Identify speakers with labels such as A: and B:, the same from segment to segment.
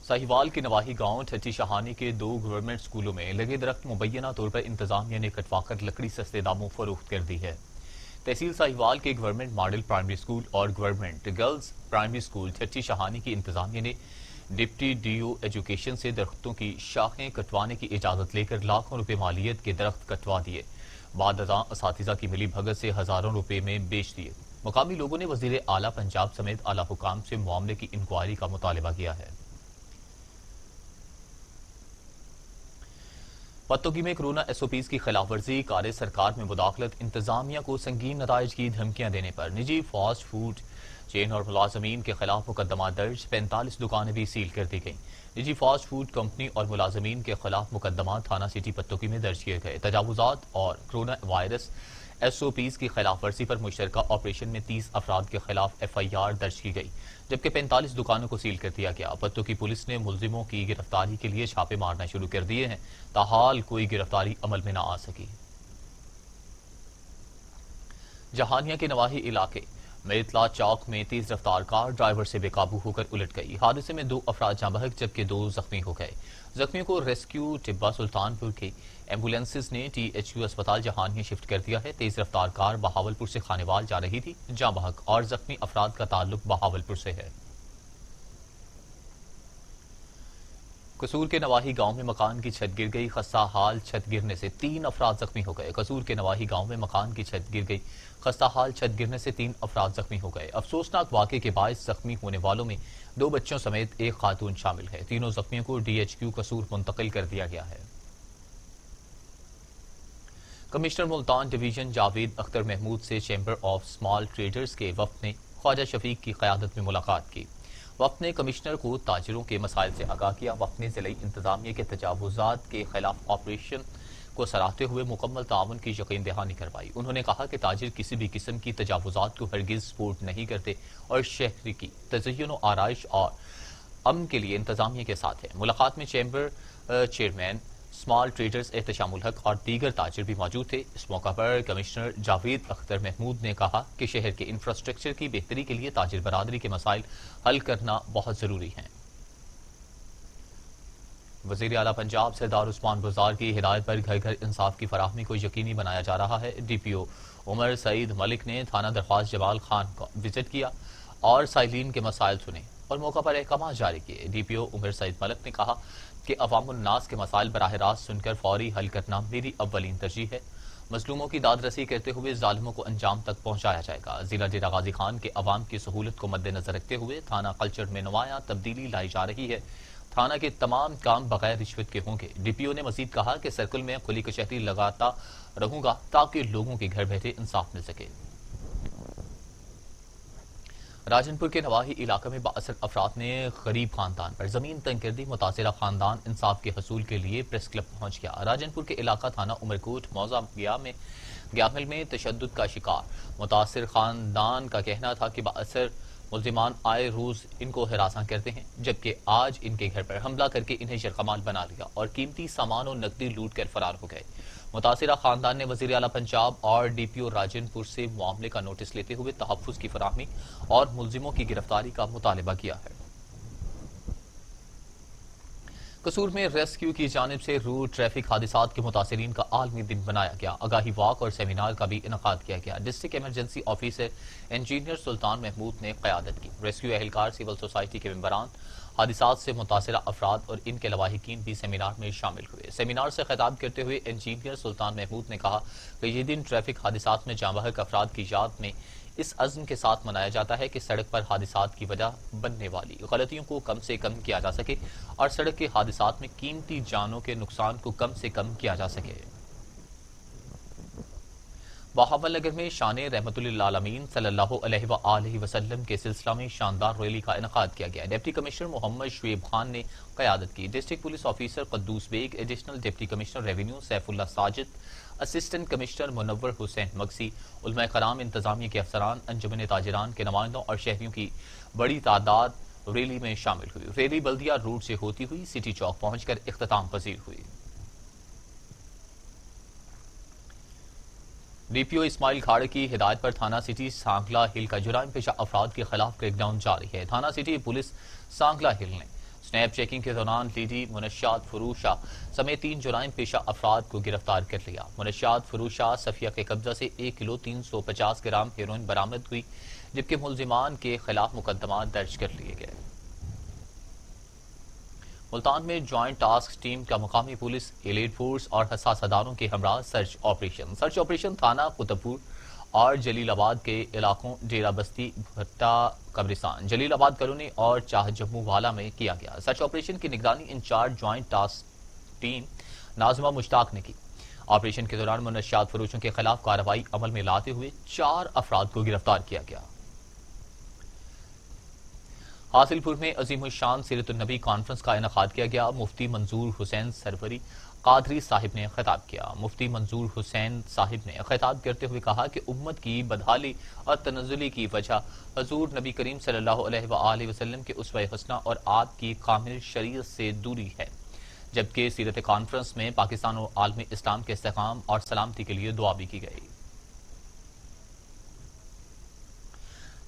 A: साहिवाल के नवाही गांव ठट्टी शहानी के 2 गवर्नमेंट स्कूलों में लगे दरख्त मुबैना तौर पर इंतजामिया ने कटवाकर लकड़ी सस्ते दामों फरोख्त कर दी है। तहसील साहिवाल के गवर्नमेंट मॉडल प्राइमरी स्कूल और government girls primary school Thatti Shahani की इंतजामिया ने डिप्टी डीओ एजुकेशन से दरख्तों की शाखें कटवाने की इजाजत लेकर लाखों रुपए मालियत के दरख्त कटवा दिए। बाद असातिज़ा की मिली भगत से हजारों रुपए में बेच दिए। मुकामी लोगों ने वजीर आला पंजाब समेत आला हुकाम से मामले की इंक्वायरी का मुतालबा किया है। पत्तोगी में कोरोना एसओपीज की खिलाफ वर्जी कार्य सरकार में मुदाखलत इंतजामिया को संगीन नताइज की धमकियां देने पर निजी फास्ट फूड चेन और मुलाजमीन के खिलाफ मुकदमा दर्ज, 45 दुकानें भी सील कर दी गई। निजी फास्ट फूड कंपनी और मुलाजमीन के खिलाफ मुकदमा थाना सिटी पत्तोगी में दर्ज किए गए। तजावुजात और कोरोना वायरस एसओपीज की खिलाफ वर्जी पर मुश्तरका ऑपरेशन में 30 अफराद के खिलाफ एफआईआर दर्ज की गई, जबकि 45 दुकानों को सील कर दिया गया। पत्तोगी पुलिस ने मुलजिमों की गिरफ्तारी के लिए छापे मारना शुरू कर दिए हैं, ताहाल कोई गिरफ्तारी अमल में न आ सकी। जहानिया के नवाही इलाके मेतला चौक में तेज रफ्तार कार ड्राइवर से बेकाबू होकर उलट गई। हादसे में 2 अफराद जाँ बहक जबकि 2 जख्मी हो गए। जख्मियों को रेस्क्यू टिब्बा सुल्तानपुर के एम्बुलेंसेज ने टीएचयू अस्पताल जहानिया शिफ्ट कर दिया है। तेज रफ्तार कार बहावलपुर से खानेवाल जा रही थी। जाँ बहक और जख्मी अफराद का ताल्लुक बहावलपुर से है। कसूर के नवाही गांव में मकान की छत गिर गई। खस्ता हाल छत गिरने से 3 अफराद जख्मी हो गए। कसूर के नवाही गांव में मकान की छत गिर गई। खस्ता हाल छत गिरने से 3 अफराद जख्मी हो गए। अफसोसनाक वाक़े के बायस जख्मी होने वालों में 2 बच्चों समेत 1 खातून शामिल है। तीनों जख्मियों को डीएचक्यू कसूर मुंतकिल कर दिया गया है। कमिश्नर मुल्तान डिवीजन जावेद अख्तर महमूद से चैम्बर ऑफ स्मॉल ट्रेडर्स के वफ्द ने ख्वाजा शफीक की क़यादत में मुलाकात की। वफ्द ने कमिश्नर को ताजिरों के मसाइल से आगाह किया। वफ्द ने ज़िला इंतजामिया के तजावुज़ात के खिलाफ ऑपरेशन को सराहते हुए मुकम्मल ताउन की यकीन दहानी करवाई। उन्होंने कहा कि ताजिर किसी भी किस्म की तजावुज़ात को हरगिज़ सपोर्ट नहीं करते और शहरी की तज़य्युन व आराइश और अमन के लिए इंतजामिया के साथ है। मुलाकात में चैम्बर चेयरमैन स्मॉल ट्रेडर्स एहतशामुल हक और दीगर ताजिर भी मौजूद थे। इस मौका पर कमिश्नर जावेद अख्तर महमूद ने कहा कि शहर के इंफ्रास्ट्रक्चर की बेहतरी के लिए ताजिर बरादरी के मसाइल हल करना बहुत जरूरी है। वज़ीर आला पंजाब सरदार उस्मान बुज़दार की हिदायत पर घर घर इंसाफ की फराहमी को यकीनी बनाया जा रहा है। डीपीओ उमर सईद मलिक ने थाना दरख्वास्त जमाल खान को विजिट किया और साइलिन के मसाइल सुने और मौका पर अहकाम जारी किए। डीपीओ उमर सईद मलिक ने कहा कि अवामुन्नास के मसाइल बराह रास्त सुनकर फौरी हल करना मेरी अव्वलीन तरजीह है। मजलूमों की दादरसी करते हुए जालिमों को अंजाम तक पहुंचाया जाएगा। जिला डेरा गाजी खान के अवाम की सहूलत को मद्देनजर रखते हुए थाना कल्चर में नुमायां तब्दीली लाई जा रही है। थाना के तमाम काम बगैर रिश्वत के होंगे। डीपीओ ने मजीद कहा कि सर्कल में खुली कचहरी लगाता रहूंगा ताकि लोगों के घर बैठे इंसाफ मिल सके। राजनपुर के नवाही इलाके में बाअसर अफराद ने गरीब खानदान पर जमीन तंग कर दी। मुतासिरा खानदान इंसाफ के हसूल के लिए प्रेस क्लब पहुंच गया। राजनपुर के इलाका थाना उमरकोट मौजा ग्यामिल में तशद्दुद का शिकार मुतासिर खानदान का कहना था कि बाअसर मुल्जिमान आए रोज इनको हिरासा करते हैं, जबकि आज इनके घर पर हमला करके इन्हें यरगमाल बना लिया और कीमती सामान और नकदी लूट कर फरार हो गए। मुतासिरा खानदान ने वज़ीर आला पंजाब और डीपीओ राजनपुर से मामले का नोटिस लेते हुए तहफ़्फ़ुज़ की फराहमी और मुल्जिमों की गिरफ्तारी का मुतालबा किया है। कसूर में रेस्क्यू की जानिब से रोड ट्रैफिक हादिसात के मुतासिरीन का आलमी दिन बनाया गया। आगाही वॉक और सेमिनार का भी इनकाद किया गया। डिस्ट्रिक्ट इमरजेंसी ऑफिसर इंजीनियर सुल्तान महमूद ने क़यादत की। रेस्क्यू एहलकार, सिविल सोसाइटी के मेंबरान, हादिसात से मुतासिरा अफराद और इनके लवाहिकीन भी सेमिनार में शामिल हुए। सेमिनार से खिताब करते हुए इंजीनियर सुल्तान महमूद ने कहा कि यह दिन ट्रैफिक हादिसात में जाँ बहक अफराद की याद में इस अज़्म के साथ मनाया जाता है कि सड़क पर हादिसात की वजह बनने वाली गलतियों को कम से कम किया जा सके और सड़क के हादिसात में कीमती जानों के नुकसान को कम से कम किया जा सके। बहावल नगर में शान रहमतुल्लिल आलमीन सल्लल्लाहु अलैहि वसल्लम के सिलसिला में शानदार रैली का इनकाद किया गया। डिप्टी कमिश्नर मोहम्मद शुएब खान ने क़यादत की। District police officer Quddus Baig, additional deputy commissioner revenue Saifullah Sajid, assistant commissioner Munawar Hussain Magsi, उलमा कराम, इंतजामिया के अफसरान, अंजुमन ताजिरान के नुमाइंदों और शहरियों की बड़ी तादाद रैली में शामिल हुई। रैली बल्दिया रोड से होती हुई सिटी चौक पहुंचकर इख्तिताम पजीर हुई। डीपीओ इस्माइल खाड़े की हिदायत पर थाना सिटी सांगला हिल का जुराइम पेशा अफराद के खिलाफ क्रैकडाउन जारी है। थाना सिटी पुलिस सांगला हिल ने स्नैप चेकिंग के दौरान लीडी मुनशियात फरूशा समेत 3 जुराइम पेशा अफराद को गिरफ्तार कर लिया। मुनशियात फरूशा सफिया के कब्जा से 1 किलो 350 ग्राम हेरोइन बरामद हुई, जबकि मुलजिमान के खिलाफ मुकदमा दर्ज कर लिए गए। मुल्तान में ज्वाइंट टास्क टीम का मुकामी पुलिस, एलीट फोर्स और हसास अदारों के हमरा सर्च ऑपरेशन थाना कुतुबपुर और जलीलाबाद के इलाकों डेरा बस्ती, भट्टा कब्रिस्तान, जलीलाबाद कॉलोनी और चाह जम्मू वाला में किया गया। सर्च ऑपरेशन की निगरानी incharge joint task team Nazima Mushtaq ने की। ऑपरेशन के दौरान मुनशियात फरोशों के खिलाफ कार्रवाई अमल में लाते हुए 4 अफराद को गिरफ्तार किया गया। हासिलपुर में अजीम शान सीरत नबी कॉन्फ्रेंस का इनेकाद किया गया। मुफ्ती मंजूर हुसैन सरवरी कादरी साहिब ने खिताब किया। मुफ्ती मंजूर हुसैन साहिब ने खिताब करते हुए कहा कि उम्मत की बदहाली और तनज़्ज़ुली की वजह हजूर नबी करीम सल्लल्लाहु अलैहि वसल्लम के उसवा हसना और आद की कामिल शरीयत से दूरी है, जबकि सीरत कॉन्फ्रेंस में पाकिस्तान और आलम इस्लाम के इस्तेकाम और सलामती के लिए दुआ भी की गई।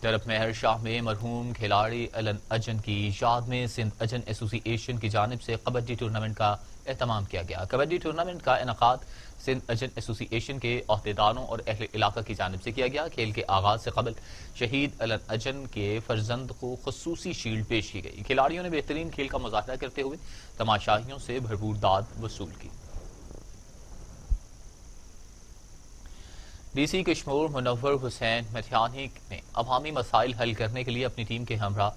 A: जरब मेहर शाह में मरहूम खिलाड़ी एलन अजन की याद में सिंध अजन एसोसिएशन की जानिब से कबड्डी टूर्नामेंट का एहतमाम किया गया। कबड्डी टूर्नामेंट का इनेकाद सिंध अजन एसोसिएशन के अहदेदारों और अहले इलाका की जानिब से किया गया। खेल के आगाज से कबल शहीद एलन अजन के फर्जंद को खुसूसी शील्ड पेश की गई। खिलाड़ियों ने बेहतरीन खेल का मुजाहरा करते हुए तमाशाइयों से भरपूर दाद वसूल की। डीसी कश्मीर मुनव्वर हुसैन मथियानी ने अवामी मसाइल हल करने के लिए अपनी टीम के हमरा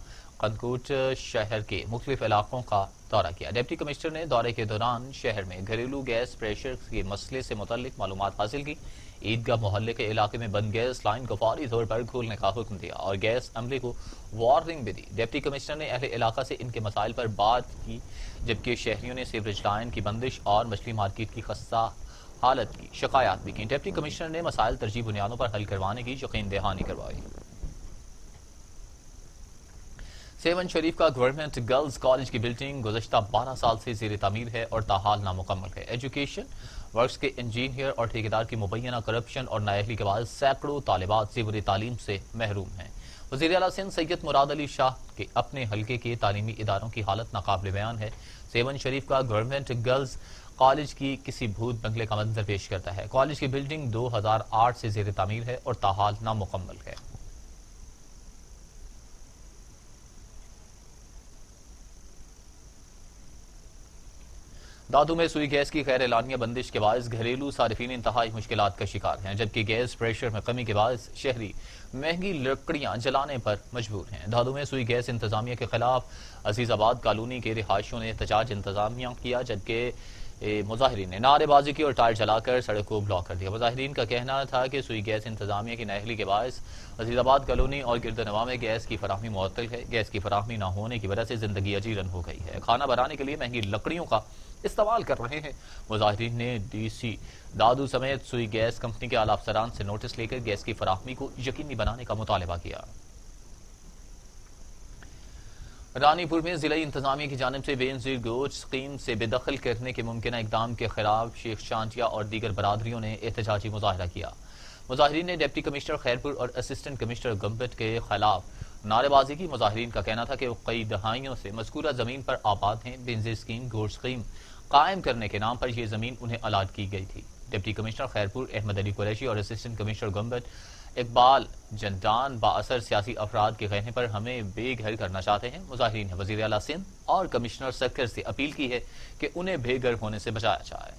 A: कंदकोट शहर के मुख्तलिफ इलाकों का दौरा किया। डिप्टी कमिश्नर ने दौरे के दौरान शहर में घरेलू गैस प्रेशर के मसले से मुतल्लिक मालूमात हासिल की। ईदगाह मोहल्ले के इलाके में बंद गैस लाइन को फौरी तौर पर खोलने का हुक्म दिया और गैस अमले को वार्निंग भी दी। डिप्टी कमिश्नर ने अहले इलाका से इनके मसाइल पर बात की, जबकि शहरियों ने सीवरेज लाइन की बंदिश और मछली मार्केट की खस्ता हालत की शिकायत भी की। डिप्टी कमिश्नर ने मसाइल तरजीह बुनियादों पर हल करवाने की यकीन दहानी करवाई। सेवन शरीफ का गवर्नमेंट गर्ल्स कॉलेज की बिल्डिंग गुज़श्ता 12 साल से ज़ेर तामीर है और ताहाल नामुकम्मल है। एजुकेशन वर्क्स के इंजीनियर और ठेकेदार की मुबैना करप्शन और नाअहली के बाद सैकड़ों तालिबात ज़ेवर तालीम से महरूम हैं। वज़ीर आला सिंध सैयद मुराद अली शाह के अपने हल्के के तालीमी इदारों की हालत नाकाबिल बयान है। सेवन शरीफ का गवर्नमेंट गर्ल्स कॉलेज की किसी भूत बंगले का मंजर पेश करता है। कॉलेज की बिल्डिंग 2008 से ज़ेर तामीर है और ताहाल नामुकम्मल है। दादू में सुई गैस की गैर एलानिया बंदिश के बायस घरेलू सारिफीन इंतहाई मुश्किलात का शिकार हैं, जबकि गैस प्रेशर में कमी के बायस शहरी महंगी लकड़ियां जलाने पर मजबूर हैं। दादू में सुई गैस इंतजामिया के खिलाफ अजीजाबाद कॉलोनी के रिहायशियों ने एहतजाज इंतजामिया किया, जबकि मुजाहिरीन ने नारेबाजी की और टायर जलाकर सड़क को ब्लॉक कर दिया। मुजाहिरीन का कहना था कि सुई गैस इंतजामिया की नाअहली के बायस अजीजाबाद कॉलोनी और गिरदनवा में गैस की फराहमी मुअत्तल है। गैस की फराहमी न होने की वजह से जिंदगी अजीरन हो गई है। खाना बनाने के लिए महंगी लकड़ियों का इस्तेमाल कर रहे हैं। मुजाहिरीन ने डीसी दादू समेत सुई गैस कंपनी के आला अफसरान से नोटिस लेकर गैस की फराहमी को यकीनी बनाने का मुतालबा किया। रानीपुर में जिला इंतजामिया की जानिब से बेनजीर गोश्त स्कीम से बेदखल करने के मुमकिन इकदाम के खिलाफ शेख शांतिया और दीगर बरादरियों ने एहतजाजी मुजाहरा किया। मुजाहिरीन ने डिप्टी कमिश्नर खैरपुर और असिस्टेंट कमिश्नर गंबट के खिलाफ नारेबाजी की। मुजाहिरीन का कहना था कि वो कई दहाइयों से मज़कूरा जमीन पर आबाद हैं। बेनजीर स्कीम गोश्त स्कीम कायम करने के नाम पर यह जमीन उन्हें अलाट की गई थी। डिप्टी कमिश्नर खैरपुर अहमद अली कुरैशी और असिस्टेंट कमिश्नर गंबट इकबाल जंदान बाअसर सियासी अफराद के कहने पर हमें बेघर करना चाहते हैं। मुजाहिरीन ने वज़ीर आला सिंध और कमिश्नर सक्कर से अपील की है कि उन्हें बेघर होने से बचाया जाए।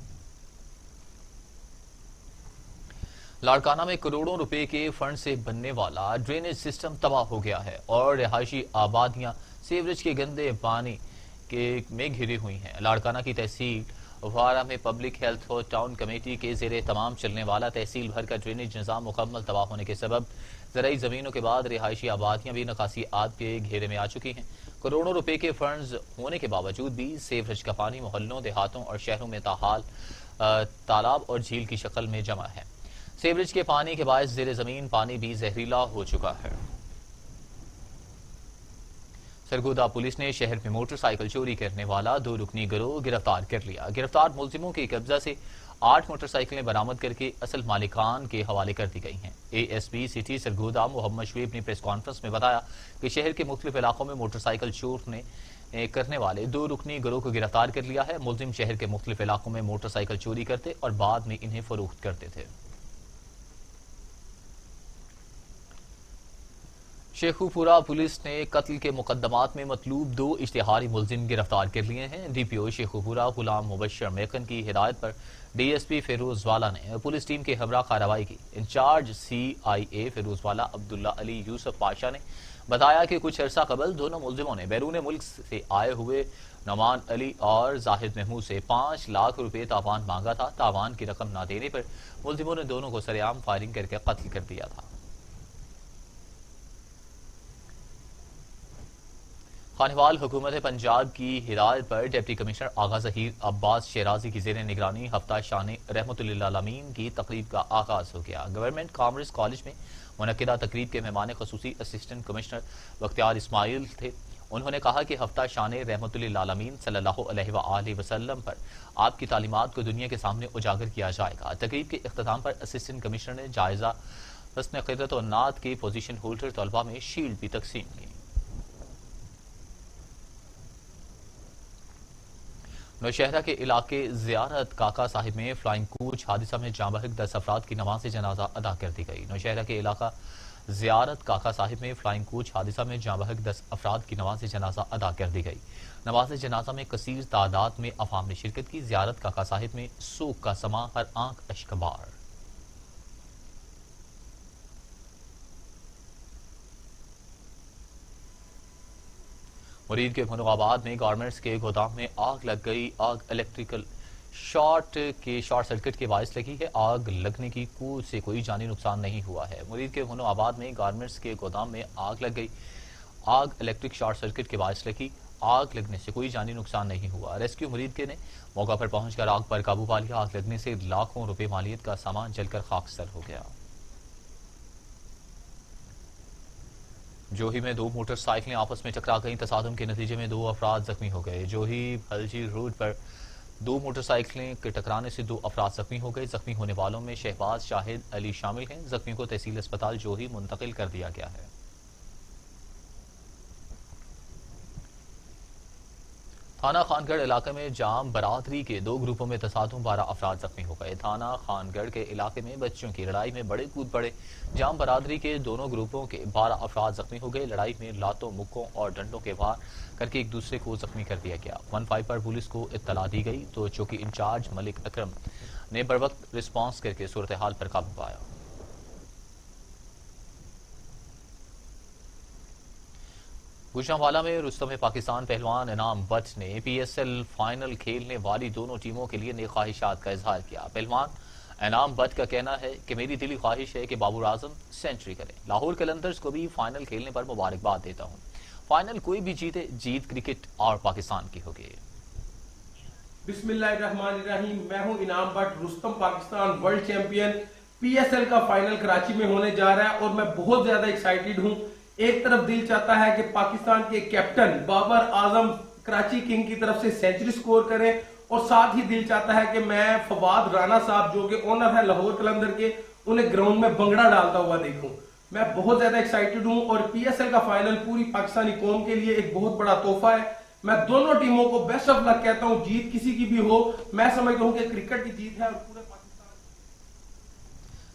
A: लाड़काना में करोड़ों रुपए के फंड से बनने वाला ड्रेनेज सिस्टम तबाह हो गया है और रिहायशी आबादियां सीवरेज के गंदे पानी में घिरी हुई हैं। लाड़काना की तहसील वारा में पब्लिक हेल्थ और टाउन कमेटी के जेर तमाम चलने वाला तहसील भर का ड्रेनेज निज़ाम मुकम्मल तबाह होने के सबब ज़राई ज़मीनों के बाद रिहायशी आबादियां भी नकासी आद के घेरे में आ चुकी हैं। करोड़ों रुपए के फंड्स होने के बावजूद भी सीवरेज का पानी मोहल्लों, देहातों और शहरों में ताहाल तालाब और झील की शक्ल में जमा है। सीवरेज के पानी के बायस ज़ेर ज़मीन पानी भी जहरीला हो चुका है। सरगोदा पुलिस ने शहर में मोटरसाइकिल चोरी करने वाला 2 रुकनी गिरोह गिरफ्तार कर लिया। गिरफ्तार मुलजिमों के कब्जा से 8 मोटरसाइकिलें बरामद करके असल मालिकान के हवाले कर दी गई हैं। एएसपी सिटी सरगोदा मोहम्मद शुएब ने प्रेस कॉन्फ्रेंस में बताया कि शहर के मुख्तलिफ इलाकों में मोटरसाइकिल चोर ने کرنے والے 2 رکنی گروہ کو گرفتار کر لیا ہے۔ ملزم شہر کے مختلف علاقوں میں موٹر سائیکل چوری کرتے اور بعد میں انہیں فروخت کرتے تھے۔ شیخو پورہ پولیس نے قتل کے مقدمات میں مطلوب 2 اشتہاری ملزم گرفتار کر لیے ہیں۔ ڈی پی او شیخو پورہ غلام مبشر میکن کی ہدایت پر ڈی ایس پی فیروز والا نے پولیس ٹیم کے ہمراہ کارروائی کی۔ انچارج سی آئی اے فیروز والا عبداللہ علی یوسف پاشا نے بتایا کہ کچھ عرصہ قبل دونوں ملزموں نے بیرون ملک سے آئے ہوئے نعمان علی اور زاہد محمود سے 5 لاکھ روپے تاوان مانگا تھا۔ تاوان کی رقم نہ دینے پر ملزموں نے دونوں کو سرعام فائرنگ کر کے قتل کر دیا تھا۔ خانوال حکومت پنجاب کی ہدایت پر ڈپٹی کمشنر آغا ظہیر عباس شیرازی کی زیر نگرانی ہفتہ شان رحمت للعالمین کی تقریب کا آغاز ہو گیا۔ گورنمنٹ کامرس کالج میں منعقدہ تقریب کے مہمان خصوصی اسسٹنٹ کمشنر بختیار اسماعیل تھے۔ انہوں نے کہا کہ ہفتہ شان رحمت للعالمین صلی اللہ علیہ وآلہ وسلم پر آپ کی تعلیمات کو دنیا کے سامنے اجاگر کیا جائے گا۔ تقریب کے اختتام پر اسسٹنٹ کمشنر نے جائزہ حسن قدرت و نعت کے پوزیشن ہولڈر طلبہ میں شیلڈ بھی تقسیم کی۔ نوشہرہ کے علاقے زیارت کاکا صاحب میں فلائنگ کوچ حادثہ میں جاں بحق 10 افراد کی نماز جنازہ ادا کر دی گئی۔ نوشہرہ کے علاقہ زیارت کاکا صاحب میں فلائنگ کوچ حادثہ میں جاں بحق 10 افراد کی نماز جنازہ ادا کر دی گئی۔ نماز جنازہ میں کثیر تعداد میں عوام نے شرکت کی۔ زیارت کاکا صاحب میں سوگ کا سما، ہر آنکھ اشک بار۔ مرید کے بھنو آباد میں گارمنٹس کے گودام میں آگ لگ گئی۔ آگ الیکٹریکل شارٹ سرکٹ کے باعث لگی ہے۔ آگ لگنے کی کوئی جانی نقصان نہیں ہوا ہے۔ مرید کے بھنو آباد میں گارمنٹس کے گودام میں آگ لگ گئی۔ آگ الیکٹرک شارٹ سرکٹ کے باعث لگی۔ آگ لگنے سے کوئی جانی نقصان نہیں ہوا۔ ریسکیو مرید کے نے موقع پر پہنچ کر آگ پر قابو پا لیا۔ آگ لگنے سے لاکھوں روپے مالیت کا سامان جل کر خاکستر ہو گیا۔ جوہی میں 2 موٹر سائیکلیں آپس میں ٹکرا گئیں۔ تصادم کے نتیجے میں 2 افراد زخمی ہو گئے۔ جوہی بھلجی روڈ پر 2 موٹر سائیکلیں کے ٹکرانے سے 2 افراد زخمی ہو گئے۔ زخمی ہونے والوں میں شہباز شاہد علی شامل ہیں۔ زخمی کو تحصیل اسپتال جوہی منتقل کر دیا گیا ہے۔ تھانہ خانگڑھ علاقے میں جام برادری کے 2 گروپوں میں تصادم، 12 افراد زخمی ہو گئے۔ تھانہ خانگڑھ کے علاقے میں بچوں کی لڑائی میں بڑے کود پڑے۔ جام برادری کے دونوں گروپوں کے 12 افراد زخمی ہو گئے۔ لڑائی میں لاتوں، مکوں اور ڈنڈوں کے وار کر کے ایک دوسرے کو زخمی کر دیا گیا۔ 15 پر پولیس کو اطلاع دی گئی تو چوکی انچارج ملک اکرم نے بروقت رسپانس کر کے صورتحال پر قابو پایا۔ گوجرانوالہ میں رستم پاکستان پہلوان انعام بٹ نے پی ایس ایل فائنل کھیلنے والی دونوں ٹیموں کے لیے نیک خواہشات کا اظہار کیا۔ پہلوان انعام بٹ کا کہنا ہے کہ میری دلی خواہش ہے کہ بابر اعظم سینچری کرے۔ لاہور قلندرز کو بھی فائنل کھیلنے پر مبارکباد دیتا ہوں۔ فائنل کوئی بھی جیتے، جیت کرکٹ اور پاکستان کی ہوگی۔
B: بسم اللہ الرحمن الرحیم۔ میں ہوں انعام but, Rustam Pakistan world champion. P S L کا فائنل کراچی میں ہونے جا رہا ہے اور میں بہت زیادہ ایکسائٹیڈ ہوں۔ ایک طرف دل چاہتا ہے کہ پاکستان کے کیپٹن بابر اعظم کراچی کنگ کی طرف سے سینچری سکور کریں اور ساتھ ہی دل چاہتا ہے کہ میں فواد رانا صاحب جو کہ اونر ہے لاہور قلندر کے، انہیں گراؤنڈ میں بنگڑا ڈالتا ہوا دیکھوں۔ میں بہت زیادہ ایکسائٹیڈ ہوں اور پی ایس ایل کا فائنل پوری پاکستانی قوم کے لیے ایک بہت بڑا تحفہ ہے۔ میں دونوں ٹیموں کو بیسٹ آف لک کہتا ہوں، جیت کسی کی بھی ہو، میں سمجھتا ہوں کہ کرکٹ کی جیت ہے اور پورے پاکستان۔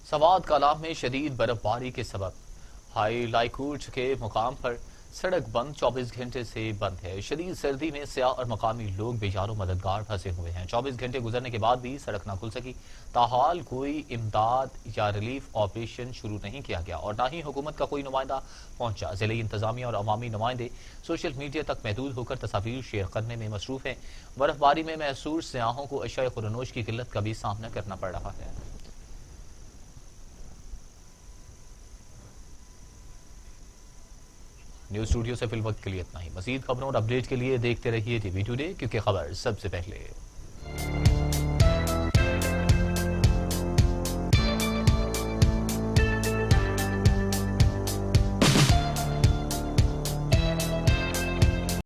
A: سوات کالام میں شدید برف باری کے سبب ہائی لائکوٹ کے مقام پر سڑک بند 24 گھنٹے سے بند ہے۔ شدید سردی میں سیاح اور مقامی لوگ بے جان و مددگار پھنسے ہوئے ہیں۔ 24 گھنٹے گزرنے کے بعد بھی سڑک نہ کھل سکی۔ تاحال کوئی امداد یا ریلیف آپریشن شروع نہیں کیا گیا اور نہ ہی حکومت کا کوئی نمائندہ پہنچا۔ ضلعی انتظامیہ اور عوامی نمائندے سوشل میڈیا تک محدود ہو کر تصاویر شیئر کرنے میں مصروف ہیں۔ برف باری میں محصور سیاحوں کو اشیاء خورنوش کی قلت کا بھی سامنا کرنا پڑ رہا ہے۔ نیوز اسٹوڈیو سے فی الوقت کے لیے اتنا ہی۔ مزید خبروں اور اپڈیٹ کے لیے دیکھتے رہیے ٹی وی ٹوڈے، کیونکہ خبر سب سے پہلے۔